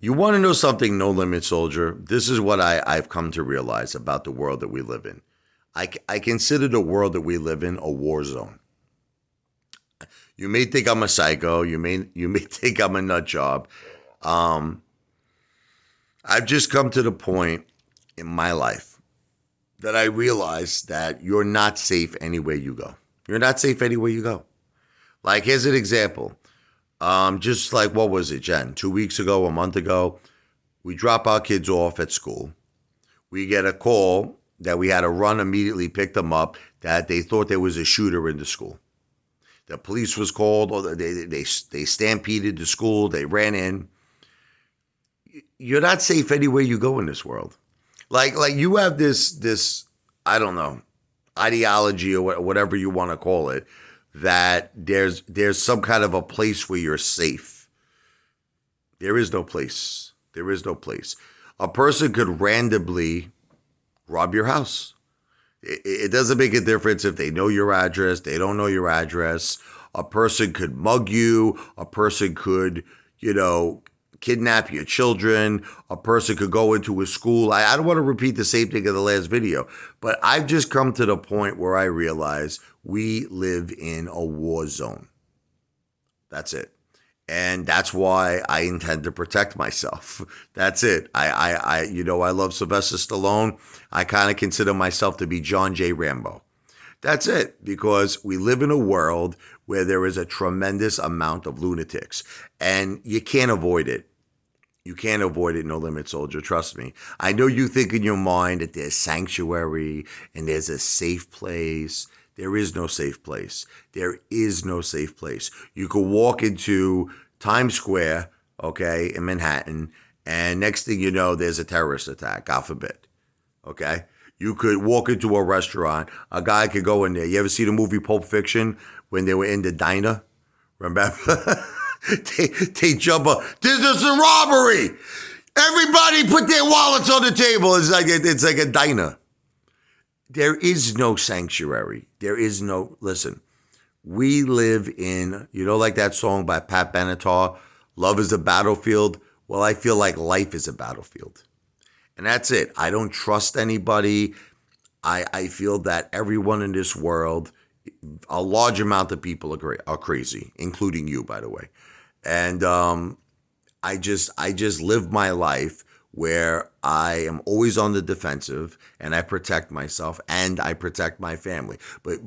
You want to know something, No Limit Soldier? This is what I've come to realize about the world that we live in. I consider the world that we live in a war zone. You may think I'm a psycho. You may think I'm a nut job. Um, I've just come to the point in my life that I realize that you're not safe anywhere you go. You're not safe anywhere you go. Like, here's an example. Just like, what was it, Jen? 2 weeks ago, a month ago, we drop our kids off at school. We get a call that we had to run immediately, pick them up, that they thought there was a shooter in the school. The police was called, or they stampeded the school, they ran in. You're not safe anywhere you go in this world. Like you have this, I don't know, ideology or whatever you want to call it, that there's some kind of a place where you're safe. There is no place. There is no place. A person could randomly rob your house. It doesn't make a difference if they know your address, they don't know your address. A person could mug you. A person could, kidnap your children. A person could go into a school. I don't want to repeat the same thing in the last video, but I've just come to the point where I realize we live in a war zone. That's it. And that's why I intend to protect myself. That's it. I love Sylvester Stallone. I kind of consider myself to be John J Rambo. That's it. Because we live in a world where there is a tremendous amount of lunatics, and you can't avoid it. You can't avoid it, No Limit Soldier. Trust me. I know you think in your mind that there's sanctuary and there's a safe place. There is no safe place. There is no safe place. You could walk into Times Square, okay, in Manhattan, and next thing you know, there's a terrorist attack, God forbid, okay? You could walk into a restaurant. A guy could go in there. You ever see the movie Pulp Fiction when they were in the diner? Remember? they jump up. This is a robbery. Everybody put their wallets on the table. It's like a diner. There is no sanctuary. There is no, listen, we live in, like that song by Pat Benatar, Love is a Battlefield. Well, I feel like life is a battlefield. And that's it. I don't trust anybody. I feel that everyone in this world, a large amount of people are crazy, including you, by the way. And I just live my life where I am always on the defensive, and I protect myself and I protect my family. But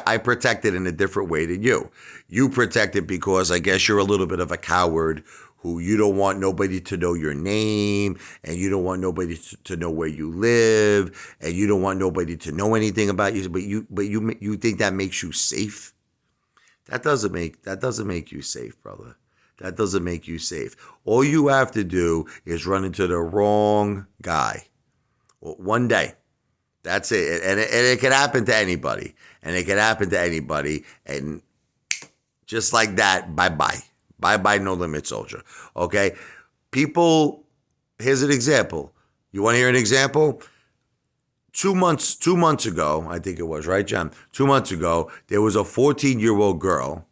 I protect it in a different way than you. You protect it because I guess you're a little bit of a coward who you don't want nobody to know your name, and you don't want nobody to know where you live, and you don't want nobody to know anything about you. But you think that makes you safe? That doesn't make you safe, brother. That doesn't make you safe. All you have to do is run into the wrong guy. Well, one day. That's it. And it can happen to anybody. And it can happen to anybody. And just like that, bye-bye. Bye-bye, No Limit Soldier. Okay? People, here's an example. You want to hear an example? 2 months ago, I think it was, right, John? 2 months ago, there was a 14-year-old girl.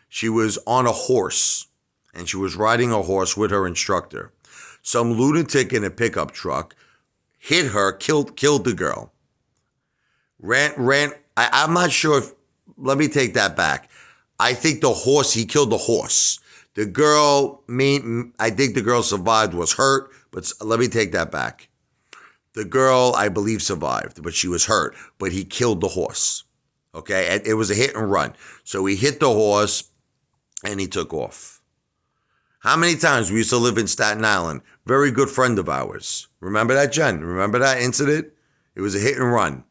She was on a horse. And she was riding a horse with her instructor. Some lunatic in a pickup truck hit her, killed the girl. I'm not sure if, let me take that back. I think he killed the horse. The girl, I think the girl survived, was hurt, but let me take that back. The girl, I believe, survived, but she was hurt, but he killed the horse. Okay, and it was a hit and run. So he hit the horse and he took off. How many times we used to live in Staten Island? Very good friend of ours. Remember that, Jen? Remember that incident? It was a hit and run.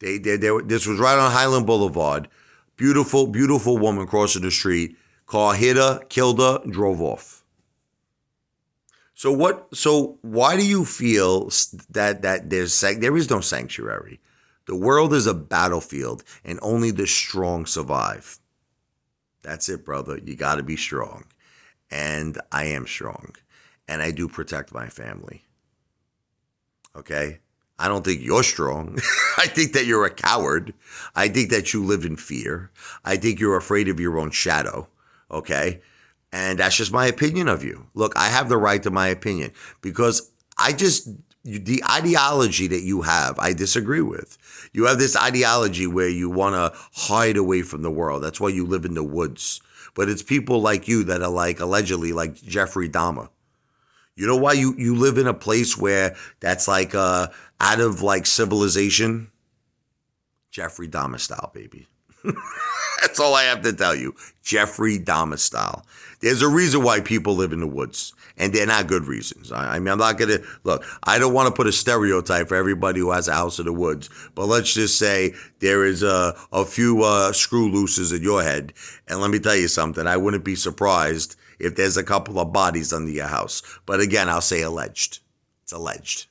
This was right on Highland Boulevard. Beautiful, beautiful woman crossing the street. Car hit her, killed her, drove off. So why do you feel that there is no sanctuary? The world is a battlefield, and only the strong survive. That's it, brother. You got to be strong. And I am strong, and I do protect my family. Okay? I don't think you're strong. I think that you're a coward. I think that you live in fear. I think you're afraid of your own shadow. Okay? And that's just my opinion of you. Look, I have the right to my opinion because the ideology that you have, I disagree with. You have this ideology where you want to hide away from the world. That's why you live in the woods. But it's people like you that are like, allegedly, like Jeffrey Dahmer. You know why you live in a place where that's like out of like civilization? Jeffrey Dahmer style, baby. That's all I have to tell you. Jeffrey Dahmer style. There's a reason why people live in the woods, and they're not good reasons. I mean, I'm not going to, look, I don't want to put a stereotype for everybody who has a house in the woods, but let's just say there is a few screw looses in your head. And let me tell you something. I wouldn't be surprised if there's a couple of bodies under your house. But again, I'll say alleged. It's alleged.